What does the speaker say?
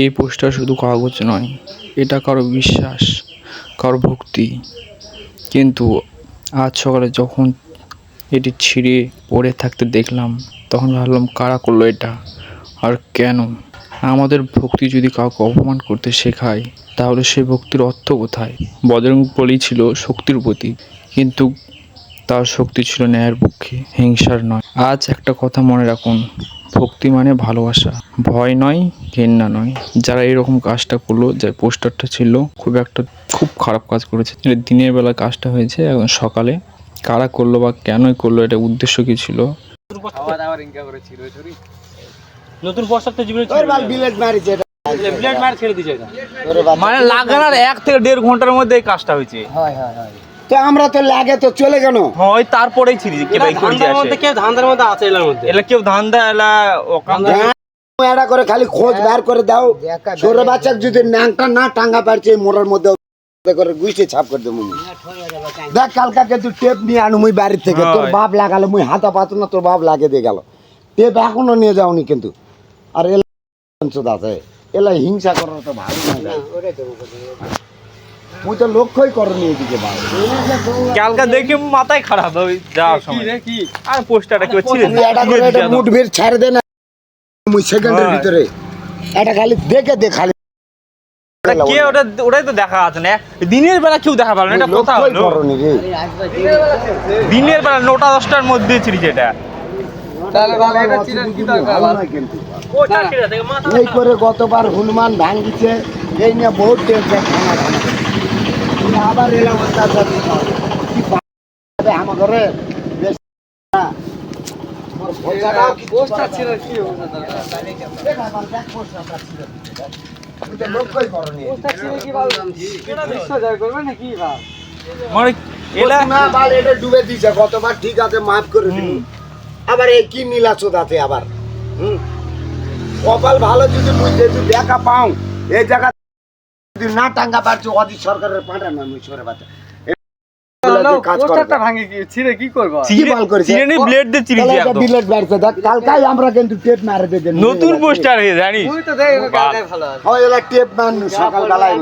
এই পোস্টার শুধু কাগজ নয়, এটা কারো বিশ্বাস, কারো ভক্তি। কিন্তু আজ সকালে যখন এটি ছিঁড়ে পড়ে থাকতে দেখলাম, তখন ভাবলাম কারা করলো এটা আর কেন? আমাদের ভক্তি যদি কাউকে অপমান করতে শেখায়, তাহলে সেই ভক্তির অর্থ কোথায়? বজরংবলী ছিল শক্তির প্রতীক, কিন্তু তার শক্তি ছিল ন্যায়ের পক্ষে, হিংসার নয়। আজ একটা কথা মনে রাখুন, ভক্তি মানে ভালোবাসা, ভয় নয়, ঘেন্না নয়। যারা এরকম কাজটা করলো, যার পোস্টারটা ছিল, খুব খারাপ কাজ করেছে। এটা দিনের বেলা কাজটা হয়েছে, এখন সকালে কারা করলো বা কেনই করলো, এটা উদ্দেশ্য কি ছিল? নতুন পোস্টার তো জীবনে ব্লেড মার ছেড়ে দিয়েছে এটা, মানে লাগানোর 1 থেকে 1.5 ঘন্টার মধ্যে এই কাজটা হয়েছে। তো আমরা তো লাগে তো চলে কেন হয় তারপরেই ছিড়ি কে ভাই করে আসে মধ্যে কেউ ধান্দার মধ্যে আছে এলার মধ্যে, এলা কেউ ধান্দা এলা ওকান্দা এটা করে খালি খোঁজ বের করে দাও। ছোট বাচ্চা যদি ন্যাংটা না টাঙ্গা পারছে মোড়ের মধ্যে করে গুইছে ছাপ করে দেবো। দেখ কালকে তুই টেপ নিয়ে আনু মুই বাড়ির থেকে, তোর বাপ লাগালো, মুই হাতা পাতো না, তোর বাপ লাগিয়ে দিয়ে গেল। টেপ এখনো নিয়ে যাওনি কিন্তু। আর এলা আছে, এলা হিংসা করার তো ভালো না, মুই তো লক্ষ্যই করনি এদিকে। কালকে দেখে মাথায় খারাপ ওই যাওয়ার সময় কি আর পোস্টারটা কি ছিঁড়ে এটা করে এটা মুড বের ছাড় দে না, মুই সেকেন্ডের ভিতরে এটা খালি দেখে দে খালি। কে ওটাই তো দেখা আছে না, দিনের বেলা কেউ দেখা পারলো না, এটা কথা হলো দিনের বেলা 9টা 10টার মধ্যে ছিঁড়েছে এটা। এই করে গতবার হনুমান ভাঙ্গিছে, এই নিয়ে বহুত টেনশন। আবার এলাম আমার ঘরে ডুবে দিছে গতবার, ঠিক আছে মাফ করে দিন। আবার এই কি নীলা চোদাতে আবার কপাল ভালো যদি বুঝতে দেখা পাও এই জায়গা যদি না টাঙ্গা পারছো অধি সরকারের পাঠা না মুই সরে বাচ্চা নতুন পোস্টার জানিস টেপ মারনু সকাল বেলায়।